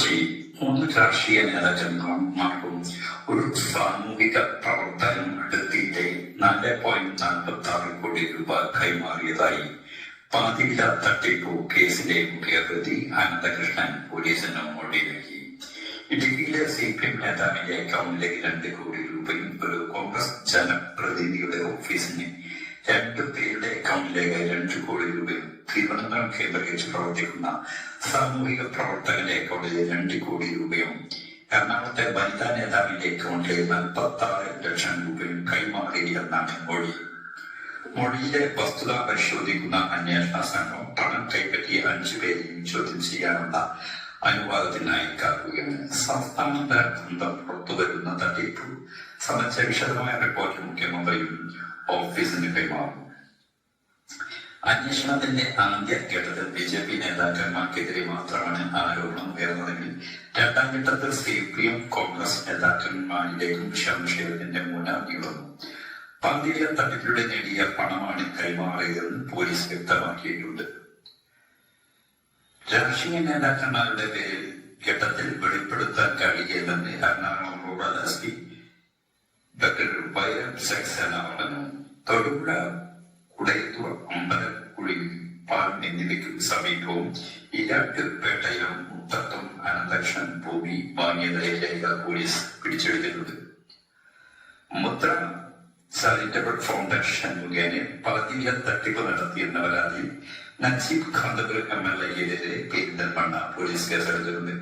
കൊച്ചി 3 രാഷ്ട്രീയ നേതാക്കന്മാർക്കും ഒരു സാമൂഹിക പ്രവർത്തനം അടുത്തിടെ 4.46 കോടി രൂപ കൈമാറിയതായി പാതിരിക തട്ടിപ്പു കേസിലെ മുഖ്യപ്രതി അനന്തകൃഷ്ണൻ പോലീസിന് മൊഴി നൽകി. ഇടുക്കിയിലെ CPM നേതാവിന്റെ അക്കൗണ്ടിലെ 2 കോടി രൂപയും ഒരു കോൺഗ്രസ് ജനപ്രതിനിധിയുടെ ഓഫീസിന് 2 പേരുടെ അക്കൗണ്ടിലേക്ക് 2 കോടി രൂപയും തിരുവനന്തപുരം കേന്ദ്രീകരിച്ച് പ്രവർത്തിക്കുന്ന സാമൂഹിക പ്രവർത്തകന്റെ അക്കൗണ്ടിലെ 2 കോടി രൂപയും എറണാകുളത്തെ വനിതാ നേതാവിന്റെ അക്കൗണ്ടിലെ 46 ലക്ഷം രൂപയും കൈമാറിയെന്നാണ് മൊഴി. മൊഴിയിലെ വസ്തുത പരിശോധിക്കുന്ന അന്വേഷണ സംഘം പണം കൈപ്പറ്റിയ 5 പേരെയും ചോദ്യം ചെയ്യാനുള്ള അനുവാദത്തിനായി കാക്കുകയാണ്. സംസ്ഥാനത്ത് ബന്ധം പുറത്തുവരുന്ന തട്ടിപ്പ് സംബന്ധിച്ച വിശദമായ റിപ്പോർട്ട് മുഖ്യമന്ത്രിയും ഓഫീസിന് കൈമാറും. അന്വേഷണത്തിന്റെ ആദ്യഘട്ടത്തിൽ BJP നേതാക്കന്മാർക്കെതിരെ മാത്രമാണ് ആരോപണം ഉയർന്നതെങ്കിൽ 2ാം ഘട്ടത്തിൽ CPM കോൺഗ്രസ് നേതാക്കന്മാരിലേക്കും സംശയത്തിന്റെ മുന നീളുന്നു. പാതിരിക തട്ടിപ്പിലൂടെ നേടിയ പണമാണ് കൈമാറിയതെന്ന് പോലീസ് വ്യക്തമാക്കിയിട്ടുണ്ട്. രാഷ്ട്രീയ നേതാക്കന്മാരുടെ പേരിൽ ഘട്ടത്തിൽ വെളിപ്പെടുത്താൻ കഴിയില്ലെന്ന് Ernakulam rural SP doctor Saxena പറഞ്ഞു. തൊടുപുഴ, കുടയത്തൂർ, അമ്പലക്കുഴി, പാൽ എന്നിവയ്ക്കും സമീപവും ഇരാട്ടുപേട്ടയിലും മുത്തത്തും അനന്തകൃഷ്ണൻ ഭൂമി വാങ്ങിയതായി പോലീസ് പിടിച്ചെടുത്തിട്ടുണ്ട്. മുദ്ര ചാരിറ്റബിൾ ഫൗണ്ടേഷൻ മുഖേന പാതിരിക തട്ടിപ്പ് നടത്തിയെന്ന പരാതിയിൽ നജീബ് ഖാന്തപുർ MLA-ക്കെതിരെ പെരിന്തൽമണ്ണ പോലീസ് കേസെടുത്തിട്ടുണ്ട്.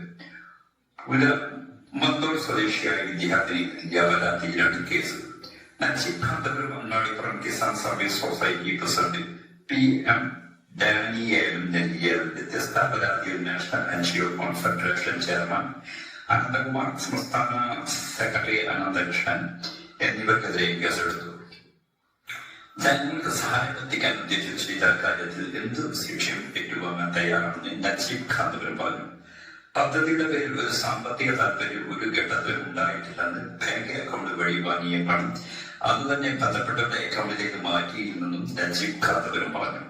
മന്തൂർ സ്വദേശിയായ വിദ്യാർത്ഥിനി നൽകിയ പരാതിയിലാണ് case. Najeeb Kanthapur Mannadippuram Kisan service society president PM ഡാനിയേലും നൽകിയ വ്യത്യസ്ത പരാതിയിൽ national NGO confederation chairman Ananthakumar, സംസ്ഥാന സെക്രട്ടറി അനന്തകൃഷ്ണൻ എന്നിവർക്കെതിരെ കേസെടുത്തു. ജനങ്ങൾക്ക് സഹായം എത്തിക്കാൻ ഉദ്ദേശിച്ച് ചെയ്ത കാര്യത്തിൽ എന്ത് ശിക്ഷയും ഏറ്റുവാങ്ങാൻ തയ്യാറാണെന്ന് നജീബ് ഖാന്തപുർ പറഞ്ഞു. പദ്ധതിയുടെ പേരിൽ ഒരു സാമ്പത്തിക താല്പര്യം ഒരു ഘട്ടത്തിലും ഉണ്ടായിട്ടില്ലെന്ന് ബാങ്ക് അക്കൗണ്ട് വഴി വാങ്ങിയ പണം അതുതന്നെ ബന്ധപ്പെട്ടവരുടെ അക്കൗണ്ടിലേക്ക് മാറ്റിയിരുന്നെന്നും നജീബ് ഖാന്തപുർ പറഞ്ഞു.